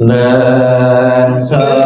lên sơ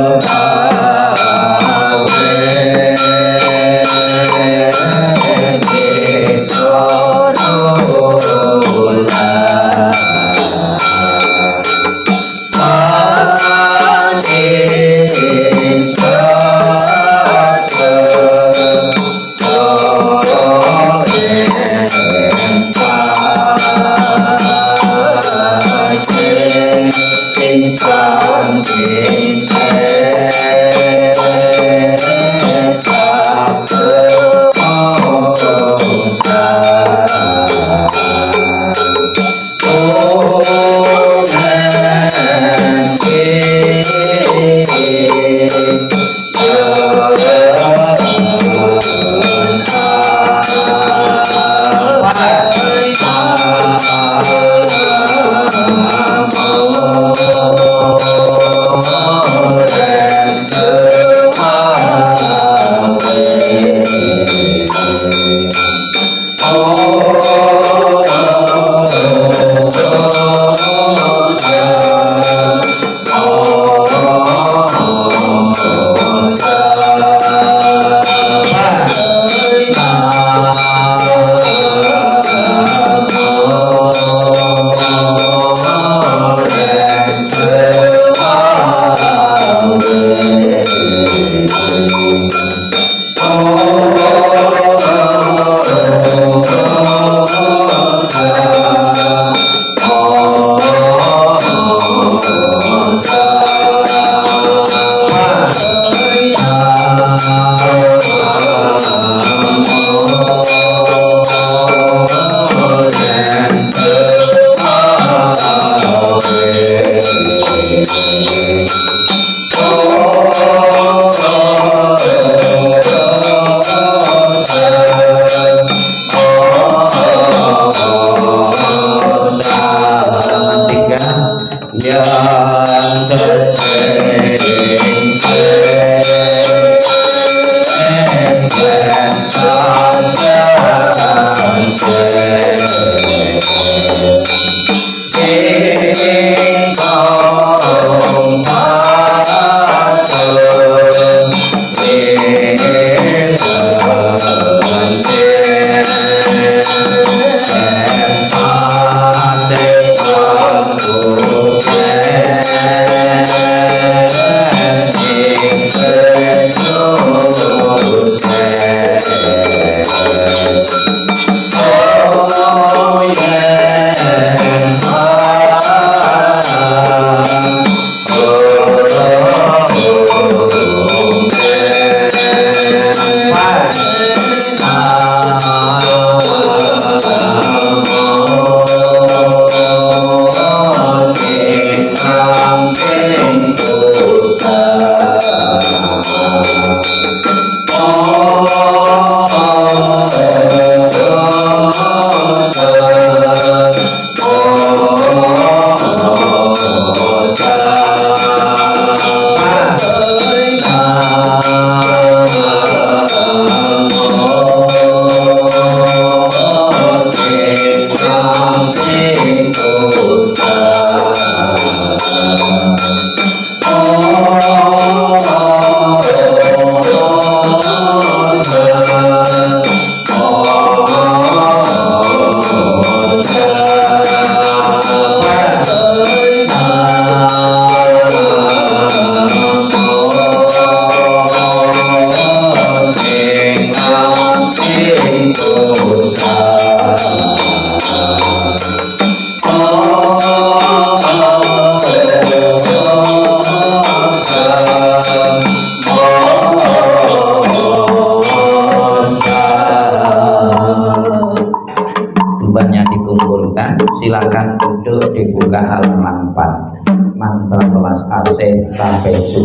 silakan duduk, dibuka halaman 4 mantra kelas AC Tapeju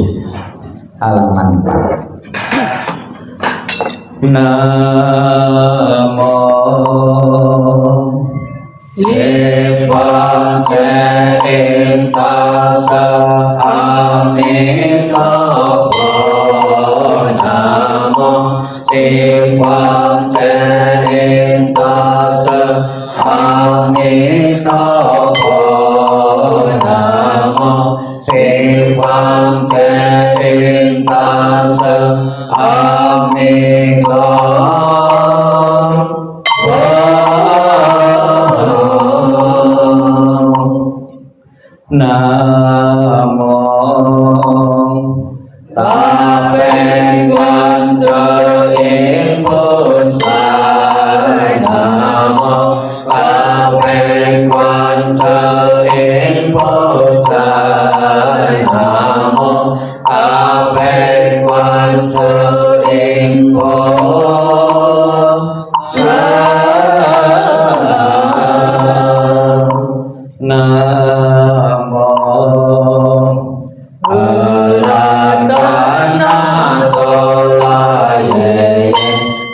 halaman 4. Namo Siva Tasa Amitabha. Namo Siva Tasa Amitabha. Namo Siva quang chế tinh ta sơ a ni tho Nam mô Ta Bên Quan Sơ Yến Bồ Sát. Nam mô Ta Bên Quan Sơ Yến Bồ Sát. Nam mô Ta Bên Quan Sơ Yến Bồ Sát. Nam mô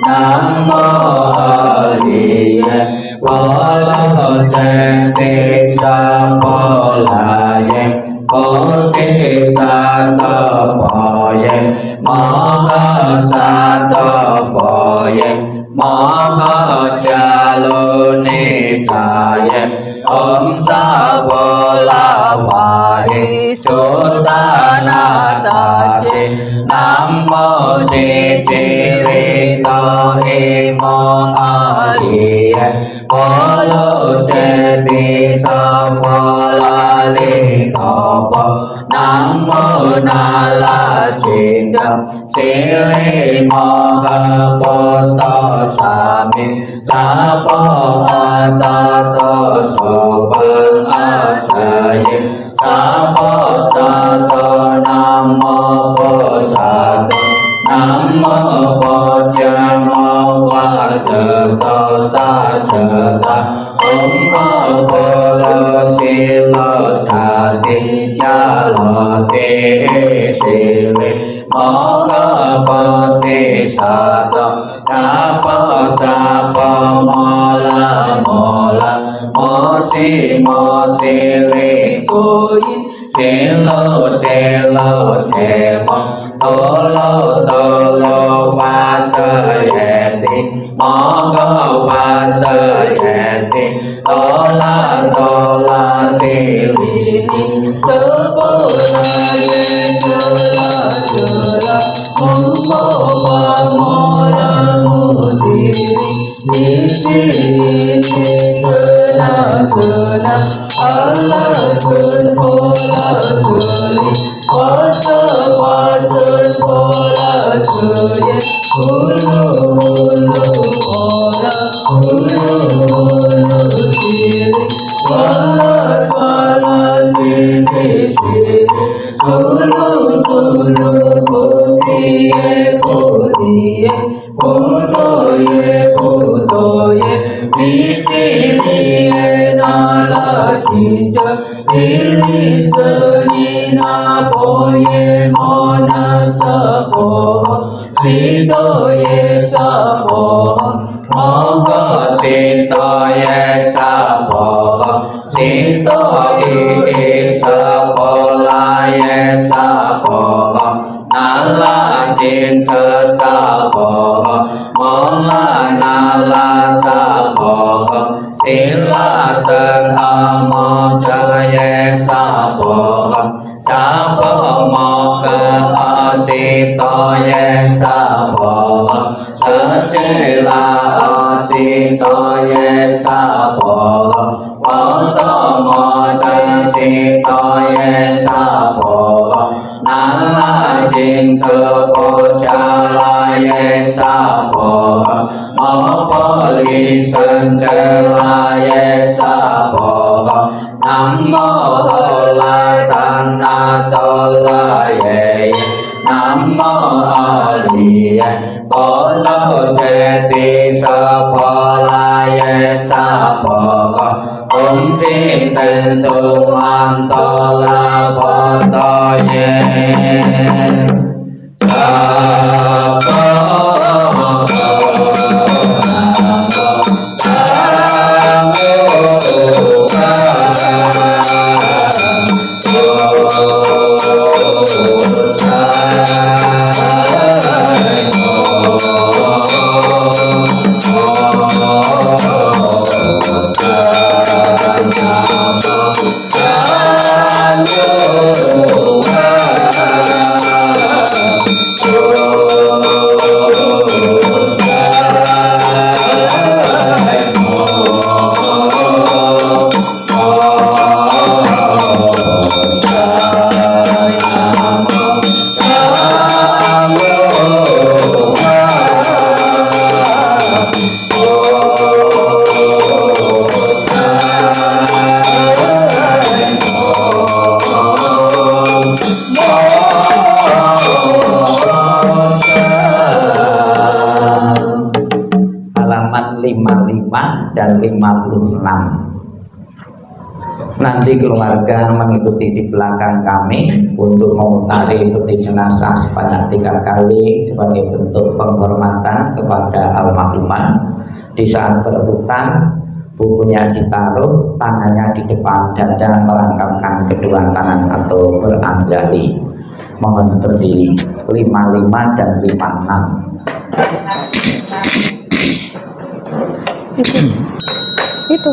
Nam mô A Di Đà Tê Sa Bồ La Ye Bồ Tê Sa Tô Bồ Ye Mô Bồ Sa Tô Bồ Ye Mô Bồ Cha Lô Ni Cha Ye Om Sa Bồ La Wa Hi Su Ta Na Ta Si Nam mô Si Chi Ri To Hi Mô A Di Bồ Lô Chê Ti Sa Bồ La Li To Bồ Nam mô Na La Chi Cha Si Ri Mô Ha Bồ To Sa Mi Sa Bồ A Ta To Su Vân A Sa Ye Sa Bồ Sa To Nam mô Bồ Sa To Nam mô Bồ Cha Mô Qua Tự Tô Ta Trợ Ta Om Mô Bồ Lô Si Lô Cha Ti Cha Lô Ti Si Li Mô Cơ Bồ Ti Sa Tô Sa Bồ Mô La Mô Si Ri Tu Yin Si Lô Chê Mô Tô Lô Ba Sơ Ye Ti Mô Cơ Ba Sơ Ye Ti Tô La Ti Li Ni Sơ Bồ La Ye Sơ La Mô La Ti Ni Si Sơ La A La Sơ Bồ La Sơ Li Quá Sơ Bồ La Sơ Ye Bồ La Si Li Swa La Si Li Su Lu Bồ Di Ye Bồ Tô Ye Mi Ti Ni Ye Na La Chi Cha Ni Li Sơ Ni Na Bồ Ye Mô Na Sa Bồ Si Tô Ye Sa Bồ Mô Cơ Si Tô Ye Sa Bồ Si Tô Y Sa Bồ La Ye Sa Bồ Na La Chin Chơ Sa Bồ Mô La Na La Sa Bồ Si La Sơn A Mô Chơ Ye Sa Bồ Sa Bồ Mô Cơ A Si Tô Ye Sa Bồ Chơ Chê La A Si Tô Ye Sa Bồ Bồ Tô Mô Chơ Si Tô Ye Sa Bồ Na La Chin Chơ Bồ Cha La Ye Sa Bồ Mô Bồ Li Sơn Chơ La Ye Sa Bồ Nam Mô Hô La Tan Na Tô La Ye Nam Mô A Di Bồ Lô Chê Ti Sa Bồ La Ye Sa Bồ Om Si Tên Tu Man Tô La Bồ Tô Ye Sa Bồ Nam mô Nanti keluarga mengikuti di belakang kami untuk memutari peti jenazah sebanyak 3 kali sebagai bentuk penghormatan kepada almarhumah. Di saat berebutan, bukunya ditaruh, tangannya di depan dada, melangkapkan kedua tangan atau beranjali. Mohon berdiri. 55 dan 56. Itu.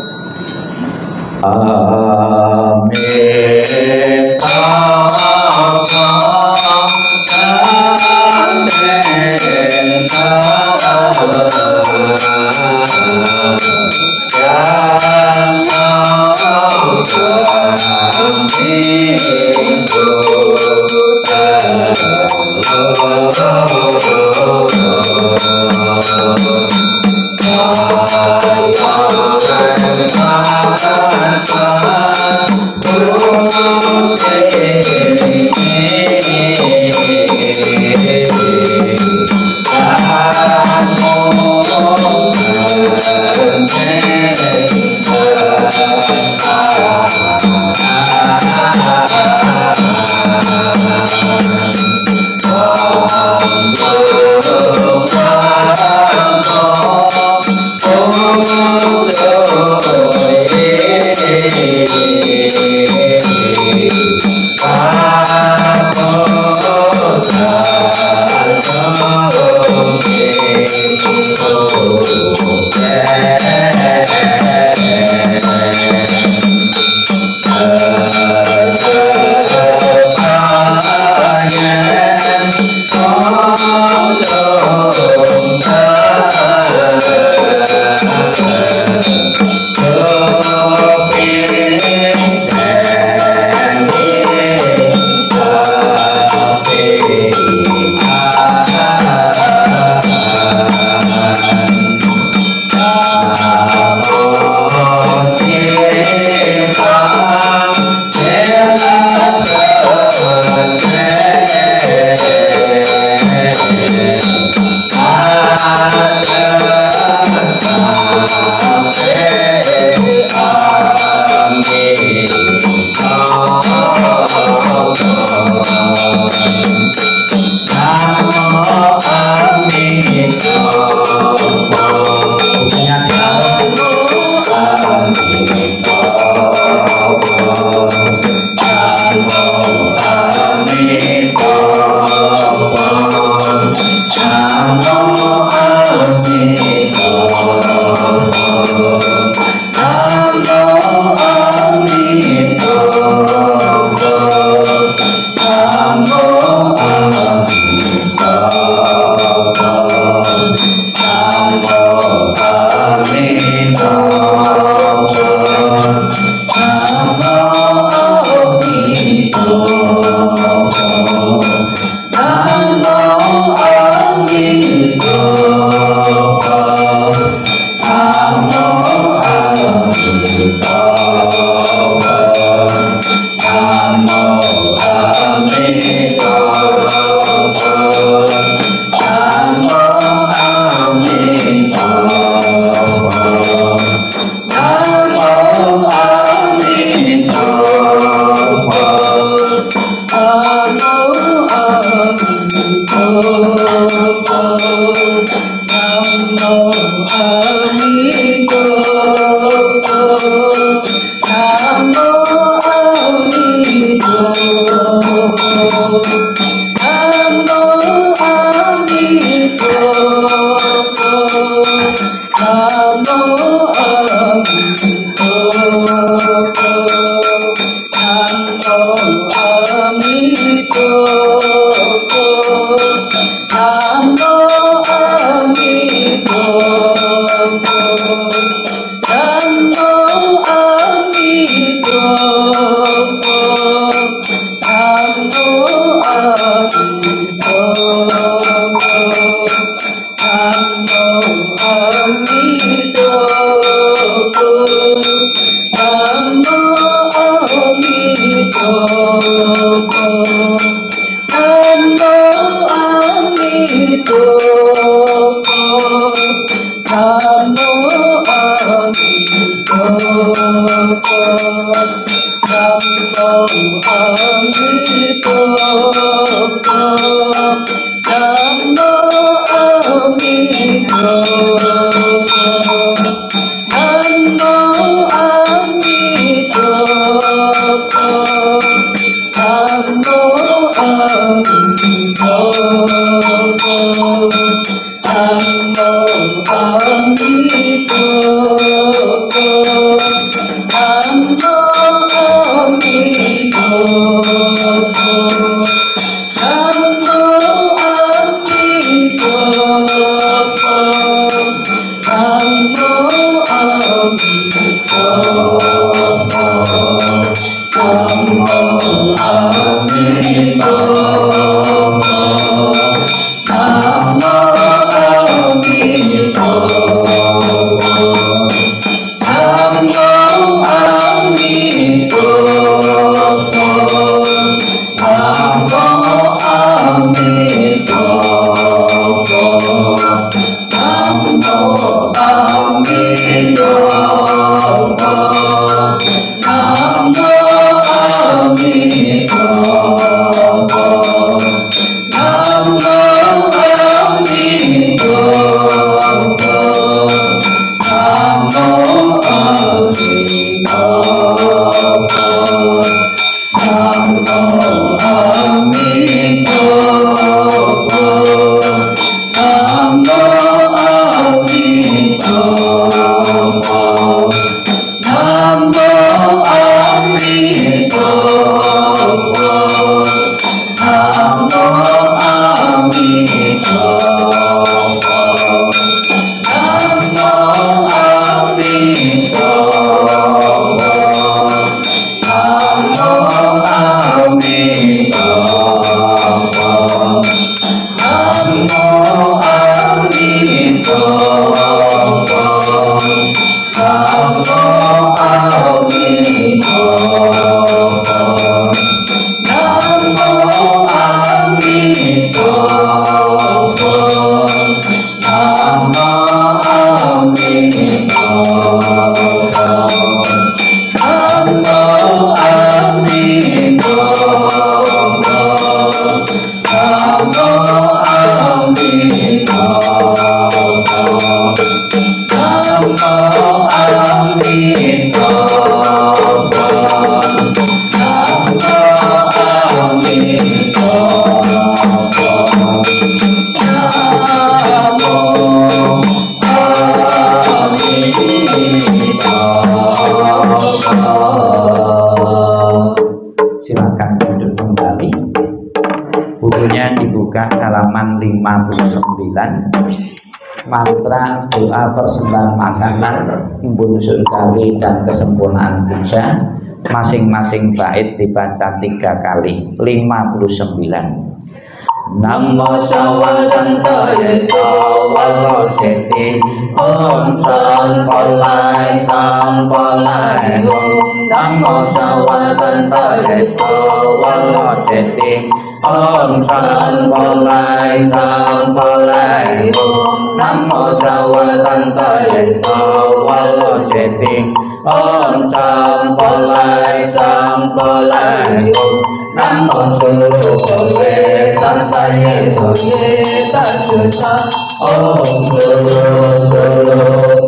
Namo Amito Silakan duduk kembali. Bukunya dibuka halaman 59. Mantra doa persembahan makanan, embun surgawi dan kesempurnaan puja. Masing-masing bait dibaca 3 kali. 59. Namo Sawadanta Walo Jeti Om San Polai Sang Polai Om Namo Sawadanta Walo Jeti Om San Polai Sang Polai Om Namo Sawadanta Walo Jeti Om San Polai Sang Polai Om Namo Sulu Polai Tantaye Soye Tajuta Om Sulu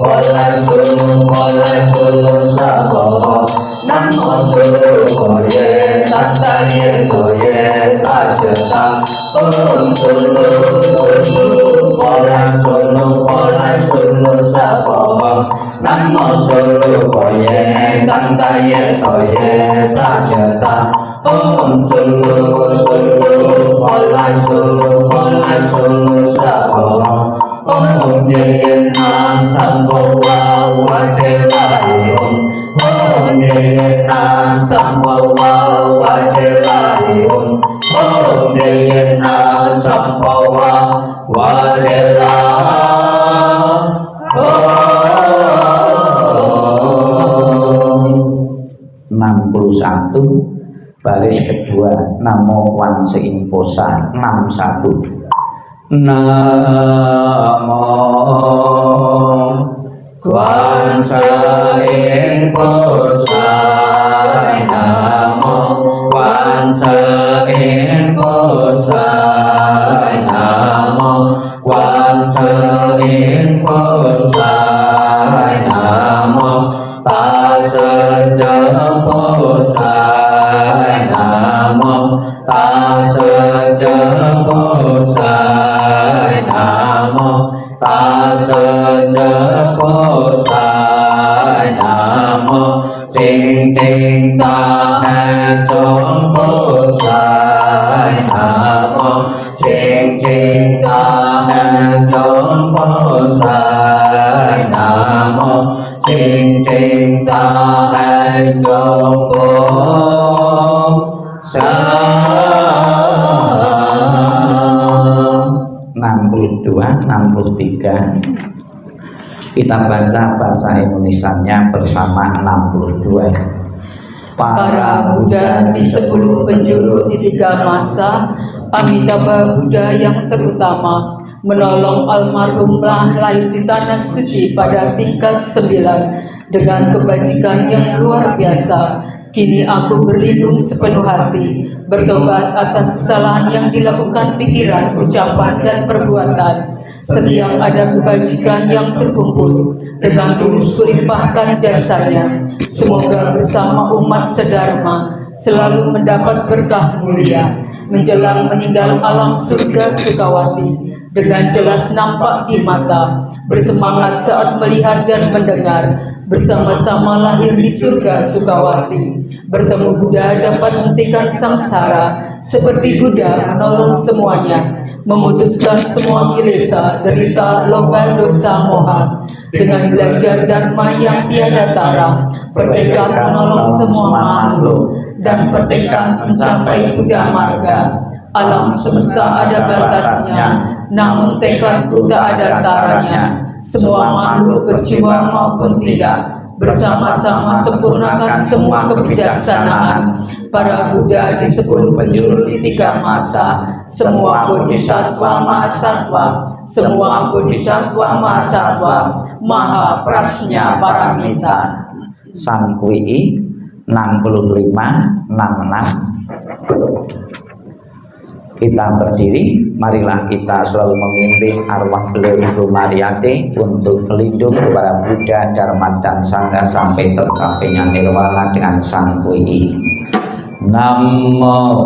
Polai Sulu Saboho Namo Sulu Polai Tantaye Soye Tajuta Om Sulu Polai Sulu Saboho Namo Sulu Polai Tantaye Soye Tajuta Om Sulu Polai Sulu Saboho Om Yenan Sambowa Wajelai Om Yenan Sambowa Wajelai Om Yenan Sambowa Wajelai 61. Baris kedua Namo Wan Sein Posa 61. Namo Wan Sein Posa Namo Wan Sein Posa Namo Wan Sein Posa Namo Tasaja Posa Namo Tas Jeposai Namo Tassa Jeposai Namo Ching Ching Ta Hai Chong Posai Namo Ching Ching Ta Hai Chong Posai Namo Ching Ching Ta Hai Chong Posai. 62, 63 kita baca bahasa Indonesianya bersama 62. Para Buddha di 10 penjuru di 3 masa, Amitabha Buddha yang terutama menolong almarhum lahir di tanah suci pada tingkat 9 dengan kebajikan yang luar biasa. Kini aku berlindung sepenuh hati, bertobat atas kesalahan yang dilakukan pikiran, ucapan, dan perbuatan. Setiap ada kebajikan yang terkumpul, dengan tulus kulimpahkan jasanya. Semoga bersama umat sedharma selalu mendapat berkah mulia, menjelang meninggal alam surga Sukawati, dengan jelas nampak di mata, bersemangat saat melihat dan mendengar, bersama-sama lahir di surga Sukawati. Bertemu Buddha dapat menghentikan samsara, seperti Buddha menolong semuanya, memutuskan semua kilesa, derita, loba, dosa, moha. Dengan belajar dharma yang tiada tara, bertekad menolong semua makhluk, dan bertekad mencapai Buddha marga. Alam semesta ada batasnya, namun tekadku tak ada taranya. Semua makhluk berjiwa maupun tidak, bersama-sama sempurnakan semua kebijaksanaan. Para Buddha di 10 penjuru di 3 masa, semua bodhisattva mahasatwa, semua bodhisattva mahasatwa, maha prasnya paramita. Sankuii 65, 66. Kita berdiri, marilah kita selalu memimpin arwah beliau Ibu Mariyati untuk melindung kepada Buddha, Dharma, dan Sangha sampai tercapainya nirwana dengan Sankuii. Namo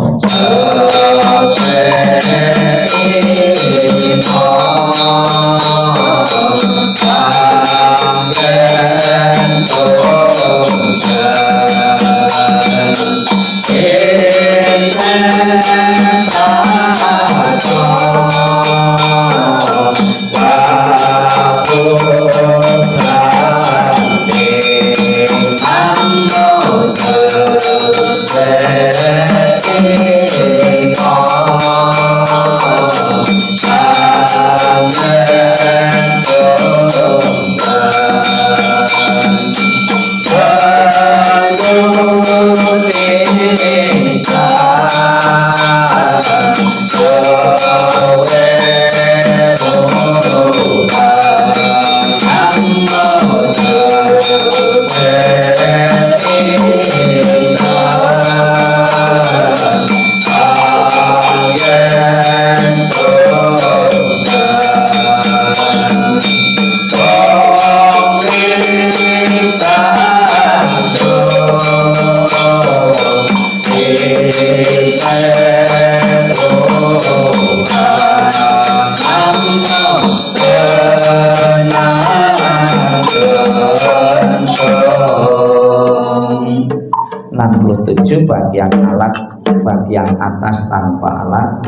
bagian alat, bagian atas tanpa alat.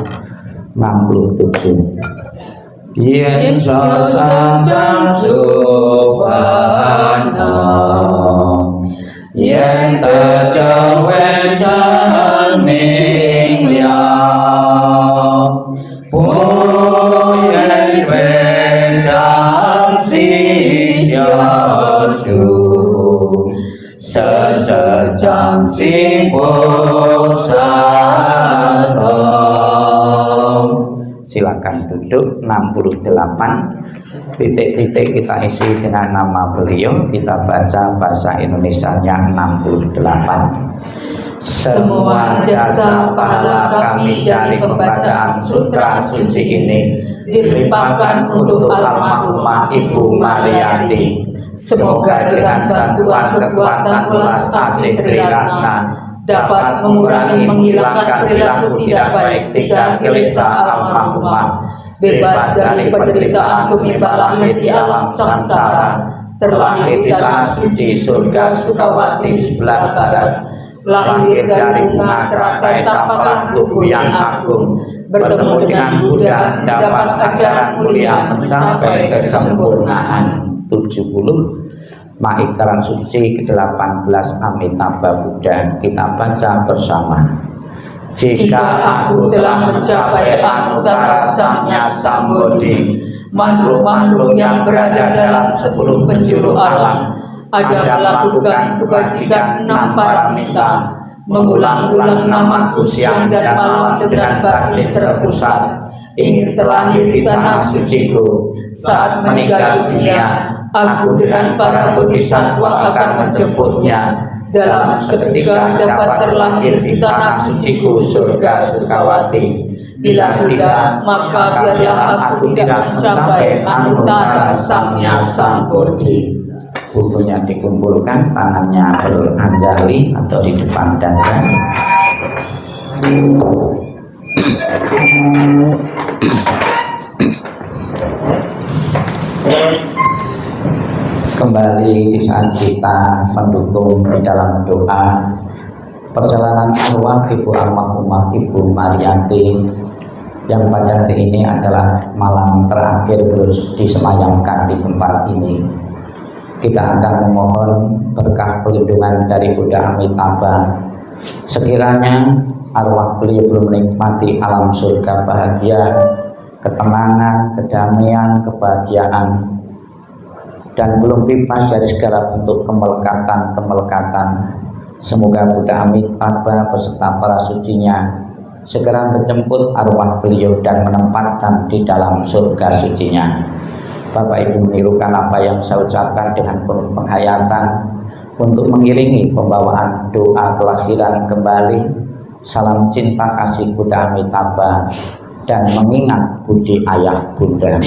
67. Yen sasanjang jubana, yen tajang wedan ming liao, puyen wedan si jaju, sesejang si Bosara. Silakan duduk. 68 titik-titik kita isi dengan nama beliau. Kita baca bahasa Indonesianya 68. Semua jasa pahala kami dari pembacaan sutra suci ini dilimpahkan untuk almarhumah Ibu Mariyati. Semoga dengan bantuan kekuatan welas asih Triratna dapat mengurangi menghilangkan perilaku tidak baik tiga kilesa almarhumah, bebas dari penderitaan tumiba lahir di alam samsara, terlahir di tanah suci surga Sukawati di sebelah barat, lahir dari bunga teratai tapakan tubuh yang agung, bertemu dengan Buddha, dapat ajaran mulia mencapai kesempurnaan. 70. Maikaran suci ke-18 Amitabha Buddha, kita baca bersama. Jika aku telah mencapai Anuttara Samnya Sambodhi, makhluk-makhluk yang berada dalam 10 penjuru alam ada melakukan kebajikan 6 paramita, mengulang-ulang namaku siang dan malam dengan batin terpusat, ingin terlahir di tanah suciku. Saat meninggal dunia, aku dengan para bodhisattva akan menjemputnya. Dalam seketika dapat terlahir di tanah suciku surga Sukawati. Bila tidak, maka biarlah aku tidak mencapai Anuttara Samnya Sambodhi. Bukunya dikumpulkan, tangannya beranjali atau di depan dada. Kembali di saat kita mendukung di dalam doa perjalanan arwah Ibu almarhumah Ibu Marianti yang pada hari ini adalah malam terakhir terus disemayamkan di tempat ini. Kita akan memohon berkah perlindungan dari Buddha Amitabha. Sekiranya arwah beliau belum menikmati alam surga bahagia, ketenangan, kedamaian, kebahagiaan, dan belum bebas dari segala bentuk kemelekatan, semoga Buddha Amitabha beserta para sucinya segera menjemput arwah beliau dan menempatkan di dalam surga sucinya. Bapak Ibu menirukan apa yang saya ucapkan dengan penuh penghayatan untuk mengiringi pembawaan doa kelahiran kembali, salam cinta kasih Buddha Amitabha, dan mengingat budi ayah Bunda.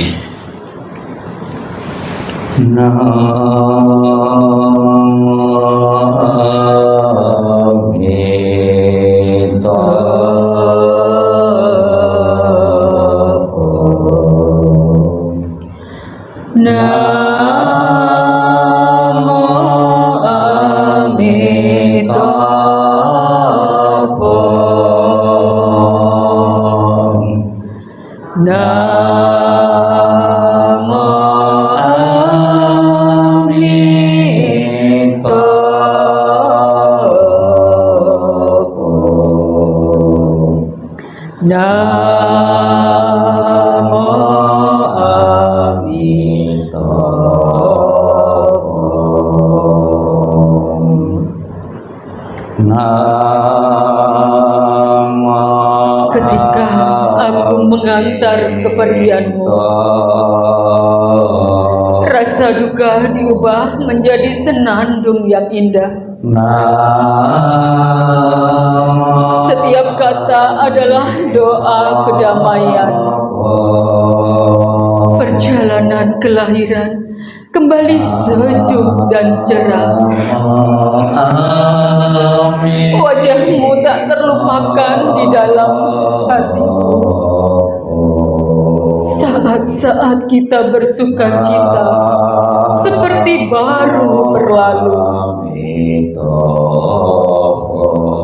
Ketika aku mengantar kepergianmu, rasa duka diubah menjadi senandung yang indah. Setiap kata adalah doa kedamaian. Perjalanan kelahiran kembali sejuk dan cerah. Wajahmu tak terlupakan di dalam hatiku. Saat-saat kita bersuka cita seperti baru berlalu.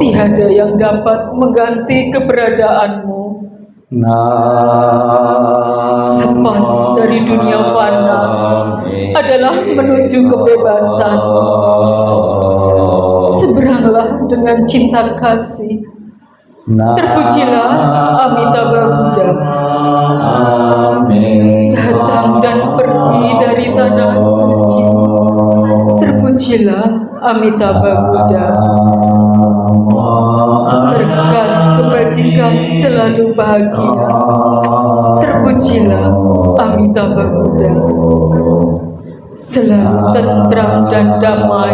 Tiada yang dapat mengganti keberadaanmu. Lepas dari dunia fana adalah menuju kebebasan. Seberanglah dengan cinta kasih. Terpujilah Amitabha Buddha, datang dan pergi dari tanah suci. Terpujilah Amitabha Buddha, berkat kebajikan selalu bahagia. Terpujilah Amitabha Buddha, selalu tentram dan damai.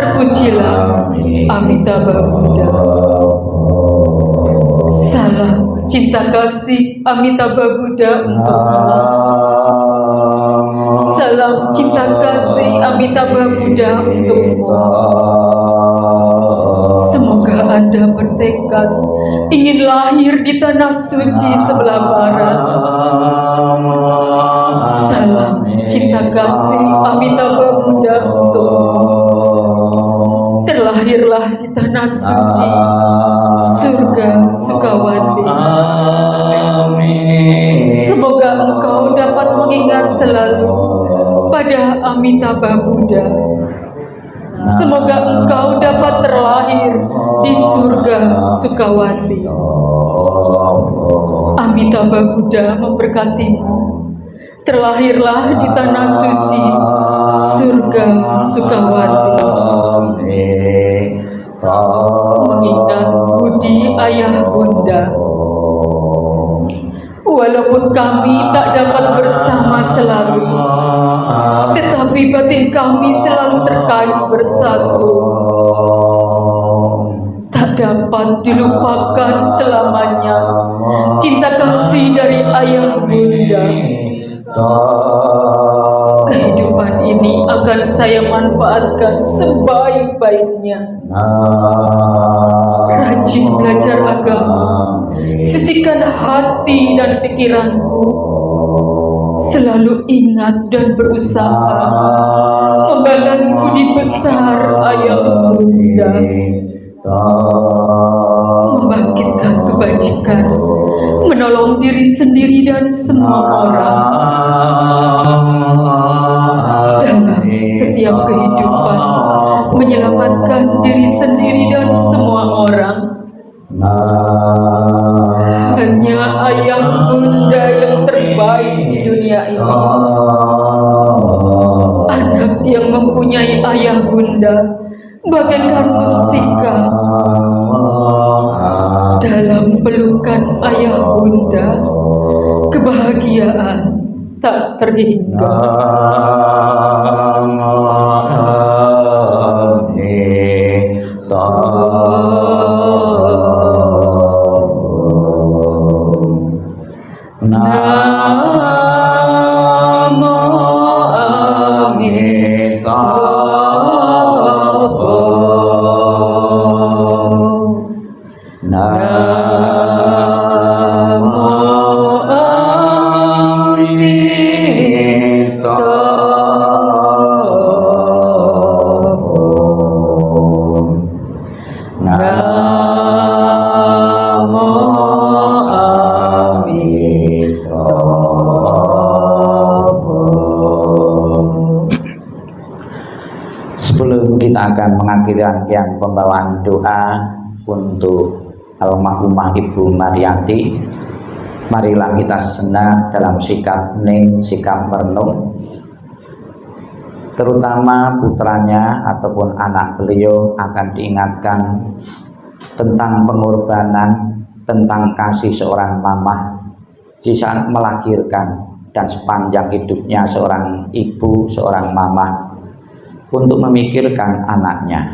Terpujilah Amitabha Buddha. Salam cinta kasih Amitabha Buddha untukmu. Salam cinta kasih Amitabha Buddha untukmu. Semoga Semoga Anda bertekad ingin lahir di tanah suci sebelah barat. Salam cinta kasih Amitabha Buddha untukmu. Terlahirlah di tanah suci, surga Sukawati. Semoga engkau dapat mengingat selalu pada Amitabha Buddha. Semoga engkau dapat terlahir di surga Sukawati. Amitabha Buddha memberkatimu. Terlahirlah di tanah suci, surga Sukawati. Mengingat budi ayah bunda. Walaupun kami tak dapat bersama selalu, tetapi batin kami selalu terkait bersatu. Tak dapat dilupakan selamanya cinta kasih dari ayah bunda. Kehidupan ini akan saya manfaatkan sebaik-baiknya. Rajin belajar agama, sucikan hati dan pikiranku. Selalu ingat dan berusaha membalas budi besar ayah bunda. Membangkitkan kebajikan, menolong diri sendiri dan semua orang. Dalam setiap kehidupan, menyelamatkan diri sendiri dan semua orang. Hanya ayah bunda yang terbaik di dunia ini. Anak yang mempunyai ayah bunda bagaikan mustika. Dalam pelukan ayah bunda, kebahagiaan tak terhingga. Sebelum kita akan mengakhiri rangkaian pembawaan doa untuk almarhumah Ibu Mariyati, marilah kita sejenak dalam sikap hening, sikap merenung, terutama putranya ataupun anak beliau akan diingatkan tentang pengorbanan, tentang kasih seorang mamah di saat melahirkan dan sepanjang hidupnya seorang ibu, seorang mamah untuk memikirkan anaknya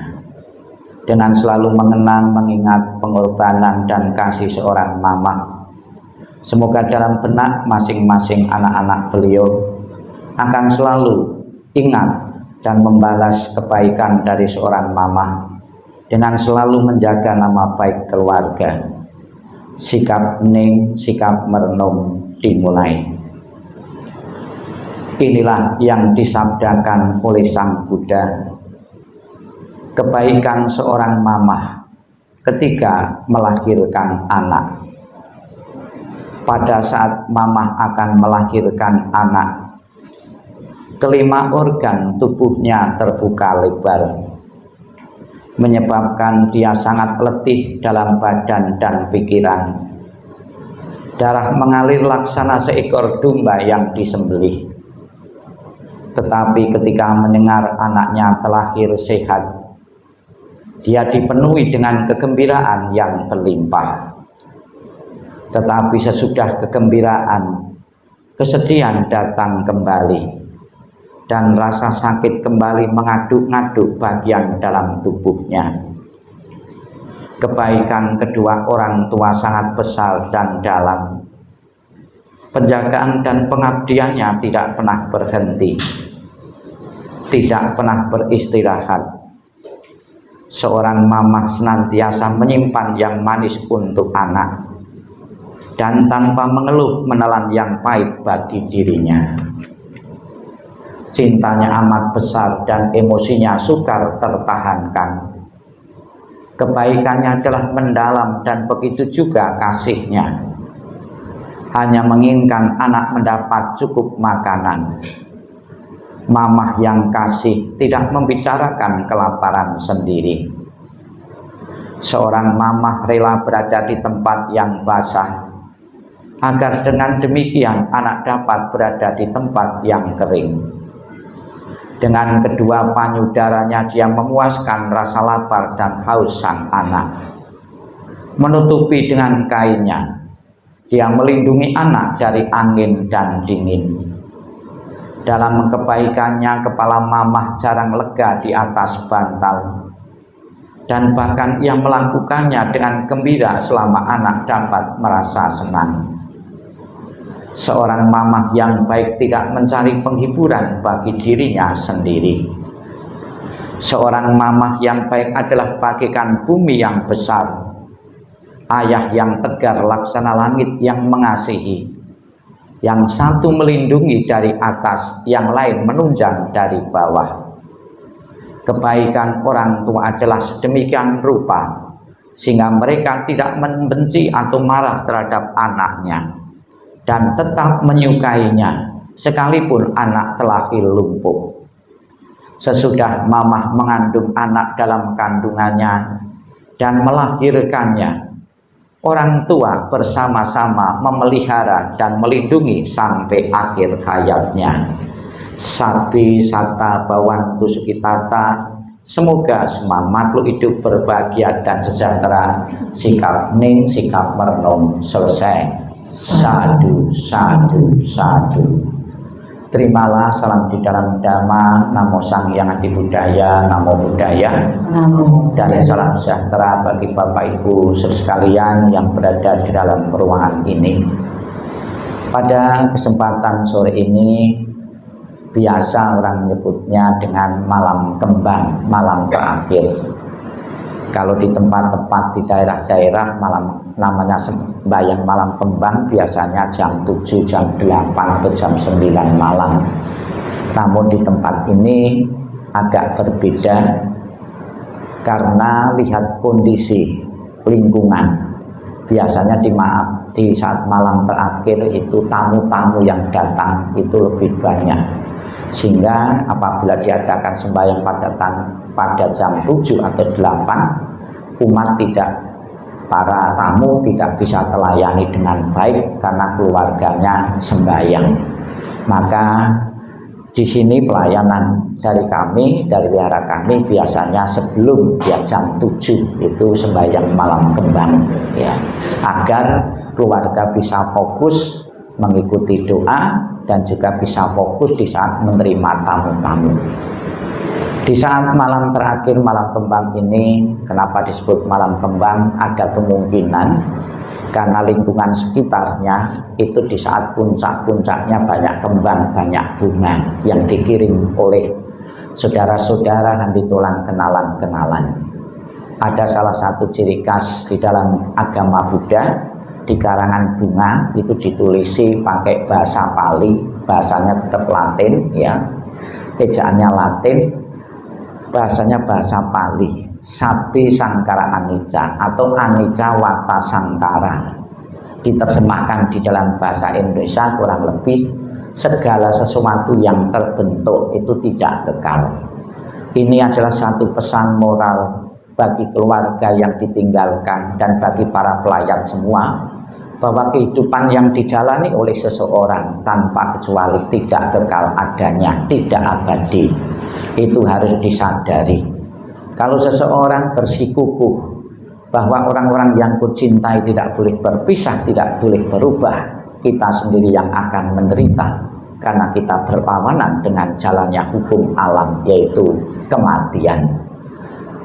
dengan selalu mengenang, mengingat pengorbanan dan kasih seorang mamah. Semoga dalam benak masing-masing anak-anak beliau akan selalu ingat dan membalas kebaikan dari seorang mamah dengan selalu menjaga nama baik keluarga. Sikap hening, sikap merenung dimulai. Inilah yang disabdakan oleh Sang Buddha. Kebaikan seorang mamah ketika melahirkan anak. Pada saat mamah akan melahirkan anak, kelima organ tubuhnya terbuka lebar, menyebabkan dia sangat letih dalam badan dan pikiran. Darah mengalir laksana seekor domba yang disembelih. Tetapi ketika mendengar anaknya terlahir sehat, dia dipenuhi dengan kegembiraan yang berlimpah. Tetapi sesudah kegembiraan, kesedihan datang kembali, dan rasa sakit kembali mengaduk-ngaduk bagian dalam tubuhnya. Kebaikan kedua orang tua sangat besar dan dalam. Penjagaan dan pengabdiannya tidak pernah berhenti, tidak pernah beristirahat. Seorang mamah senantiasa menyimpan yang manis untuk anak dan tanpa mengeluh menelan yang pahit bagi dirinya. Cintanya amat besar dan emosinya sukar tertahankan. Kebaikannya adalah mendalam dan begitu juga kasihnya. Hanya menginginkan anak mendapat cukup makanan. Mamah yang kasih tidak membicarakan kelaparan sendiri. Seorang mamah rela berada di tempat yang basah, agar dengan demikian anak dapat berada di tempat yang kering. Dengan kedua payudaranya dia memuaskan rasa lapar dan haus sang anak. Menutupi dengan kainnya, dia melindungi anak dari angin dan dingin. Dalam kebaikannya, kepala mamah jarang lega di atas bantal, dan bahkan ia melakukannya dengan gembira selama anak dapat merasa senang. Seorang mamah yang baik tidak mencari penghiburan bagi dirinya sendiri. Seorang mamah yang baik adalah bagaikan bumi yang besar, ayah yang tegar laksana langit yang mengasihi. Yang satu melindungi dari atas, yang lain menunjang dari bawah. Kebaikan orang tua adalah sedemikian rupa, sehingga mereka tidak membenci atau marah terhadap anaknya, dan tetap menyukainya, sekalipun anak terlahir lumpuh. Sesudah mamah mengandung anak dalam kandungannya dan melahirkannya, orang tua bersama-sama memelihara dan melindungi sampai akhir hayatnya. Sabi sata bawantu sukitata, semoga semua makhluk hidup berbahagia dan sejahtera. Sikap ning sikap merenung. Selesai. Sadu, sadu, sadu. Terimalah salam di dalam Dhamma. Namo Sang Hyang Adi Budaya, Namo Buddhaya. Namo. Dan salam sejahtera bagi Bapak Ibu sekalian yang berada di dalam ruangan ini. Pada kesempatan sore ini, biasa orang menyebutnya dengan malam kembang, malam terakhir. Kalau di tempat-tempat di daerah-daerah malam namanya sembahyang malam kembang biasanya jam 7, jam 8 atau jam 9 malam. Namun di tempat ini agak berbeda karena lihat kondisi lingkungan. Biasanya di saat malam terakhir itu tamu-tamu yang datang itu lebih banyak, sehingga apabila diadakan sembahyang pada jam 7 atau 8, umat para tamu tidak bisa terlayani dengan baik karena keluarganya sembahyang. Maka di sini pelayanan dari kami, dari wihara kami biasanya sebelum jam 7 itu sembahyang malam kembang, ya, agar keluarga bisa fokus mengikuti doa dan juga bisa fokus di saat menerima tamu-tamu. Di saat malam terakhir malam kembang ini, kenapa disebut malam kembang? Ada kemungkinan karena lingkungan sekitarnya itu di saat puncak-puncaknya banyak kembang, banyak bunga yang dikirim oleh saudara-saudara dan ditulang kenalan-kenalan. Ada salah satu ciri khas di dalam agama Buddha, di karangan bunga itu ditulisi pakai bahasa Pali, bahasanya tetap Latin, ya, ejaannya Latin, bahasanya bahasa Pali. Sapi Sangkara Anicca atau Anicca Wata Sangkara, diterjemahkan di dalam bahasa Indonesia kurang lebih segala sesuatu yang terbentuk itu tidak kekal. Ini adalah satu pesan moral bagi keluarga yang ditinggalkan dan bagi para pelayan semua, bahwa kehidupan yang dijalani oleh seseorang tanpa kecuali tidak kekal adanya, tidak abadi. Itu harus disadari. Kalau seseorang bersikukuh bahwa orang-orang yang kucintai tidak boleh berpisah, tidak boleh berubah, kita sendiri yang akan menderita karena kita berlawanan dengan jalannya hukum alam, yaitu kematian.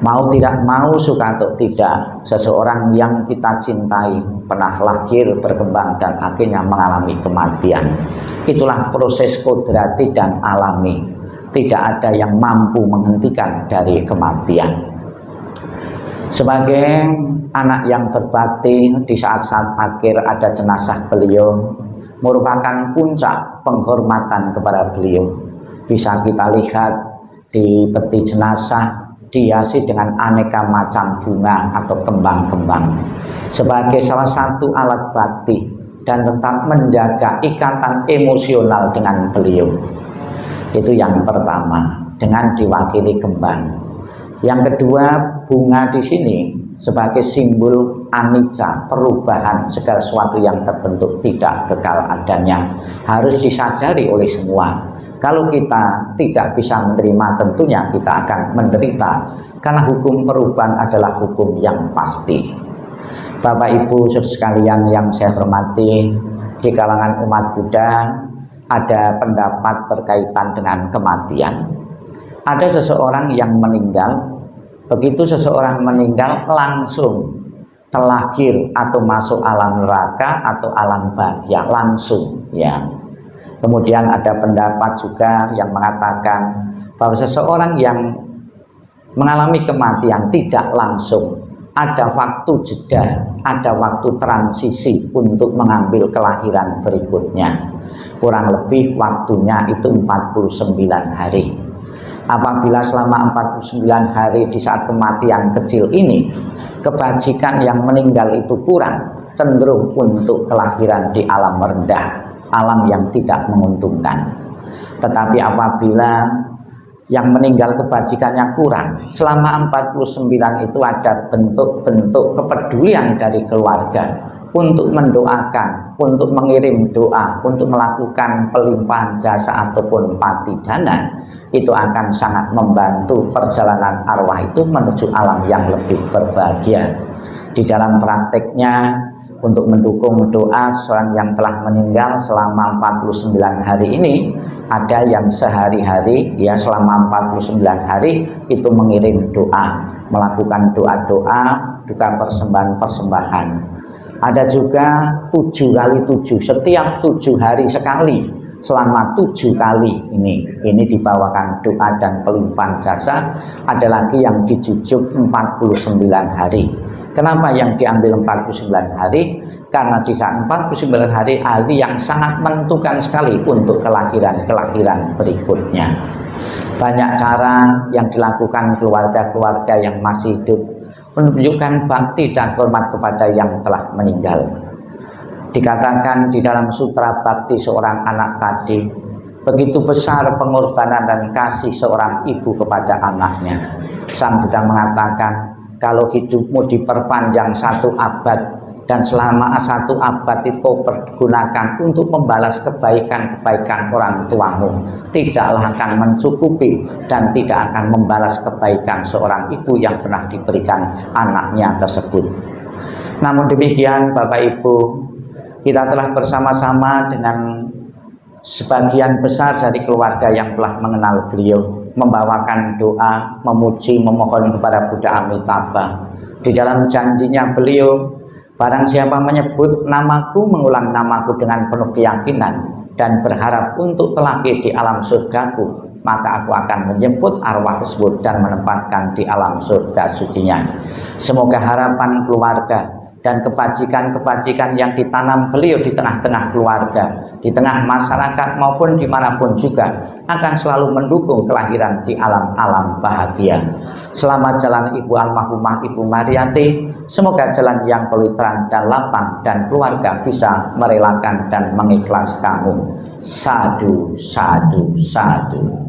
Mau tidak mau, suka atau tidak, seseorang yang kita cintai pernah lahir, berkembang, dan akhirnya mengalami kematian. Itulah proses kodrati dan alami. Tidak ada yang mampu menghentikan dari kematian. Sebagai anak yang berbakti, di saat-saat akhir ada jenazah beliau, merupakan puncak penghormatan kepada beliau. Bisa kita lihat di peti jenazah dihiasi dengan aneka macam bunga atau kembang-kembang sebagai salah satu alat bakti dan tentang menjaga ikatan emosional dengan beliau. Itu yang pertama, dengan diwakili kembang. Yang kedua, bunga di sini sebagai simbol anicca, perubahan, segala sesuatu yang terbentuk tidak kekal adanya, harus disadari oleh semua. Kalau kita tidak bisa menerima, tentunya kita akan menderita, karena hukum perubahan adalah hukum yang pasti. Bapak Ibu saudara sekalian yang saya hormati, di kalangan umat Buddha ada pendapat berkaitan dengan kematian. Ada seseorang yang meninggal. Begitu seseorang meninggal, langsung terlahir atau masuk alam neraka atau alam bahagia langsung, ya. Kemudian ada pendapat juga yang mengatakan bahwa seseorang yang mengalami kematian tidak langsung, ada waktu jeda, ada waktu transisi untuk mengambil kelahiran berikutnya. Kurang lebih waktunya itu 49 hari. Apabila selama 49 hari di saat kematian kecil ini, kebajikan yang meninggal itu kurang, cenderung untuk kelahiran di alam rendah, alam yang tidak menguntungkan. Tetapi apabila yang meninggal kebajikannya kurang, selama 49 itu ada bentuk-bentuk kepedulian dari keluarga untuk mendoakan, untuk mengirim doa, untuk melakukan pelimpahan jasa ataupun pati dana, itu akan sangat membantu perjalanan arwah itu menuju alam yang lebih berbahagia. Di dalam prakteknya, untuk mendukung doa seorang yang telah meninggal selama 49 hari ini, ada yang sehari-hari, ya selama 49 hari itu mengirim doa, melakukan doa-doa, juga persembahan-persembahan. Ada juga 7 kali 7, setiap 7 hari sekali, selama 7 kali ini dibawakan doa dan pelimpahan jasa. Ada lagi yang dijujuk 49 hari. Kenapa yang diambil 49 hari? Karena di saat 49 hari yang sangat menentukan sekali untuk kelahiran-kelahiran berikutnya. Banyak cara yang dilakukan keluarga-keluarga yang masih hidup menunjukkan bakti dan hormat kepada yang telah meninggal. Dikatakan di dalam sutra bakti seorang anak tadi, begitu besar pengorbanan dan kasih seorang ibu kepada anaknya. Sang Buddha mengatakan, kalau hidupmu diperpanjang 1 abad, dan selama 1 abad itu kau pergunakan untuk membalas kebaikan-kebaikan orang tuamu, tidaklah akan mencukupi dan tidak akan membalas kebaikan seorang ibu yang pernah diberikan anaknya tersebut. Namun demikian Bapak Ibu, kita telah bersama-sama dengan sebagian besar dari keluarga yang telah mengenal beliau, membawakan doa, memuji, memohon kepada Buddha Amitabha. Di dalam janjinya beliau, barang siapa menyebut namaku, mengulang namaku dengan penuh keyakinan dan berharap untuk terlahir di alam surgaku, maka aku akan menjemput arwah tersebut dan menempatkan di alam surga sucinya. Semoga harapan keluarga dan kebajikan-kebajikan yang ditanam beliau di tengah-tengah keluarga, di tengah masyarakat maupun dimanapun juga, akan selalu mendukung kelahiran di alam-alam bahagia. Selamat jalan Ibu almarhumah Ibu Mariyati. Semoga jalan yang terang dan lapang dan keluarga bisa merelakan dan mengikhlaskanmu. Sadu, sadu, sadu.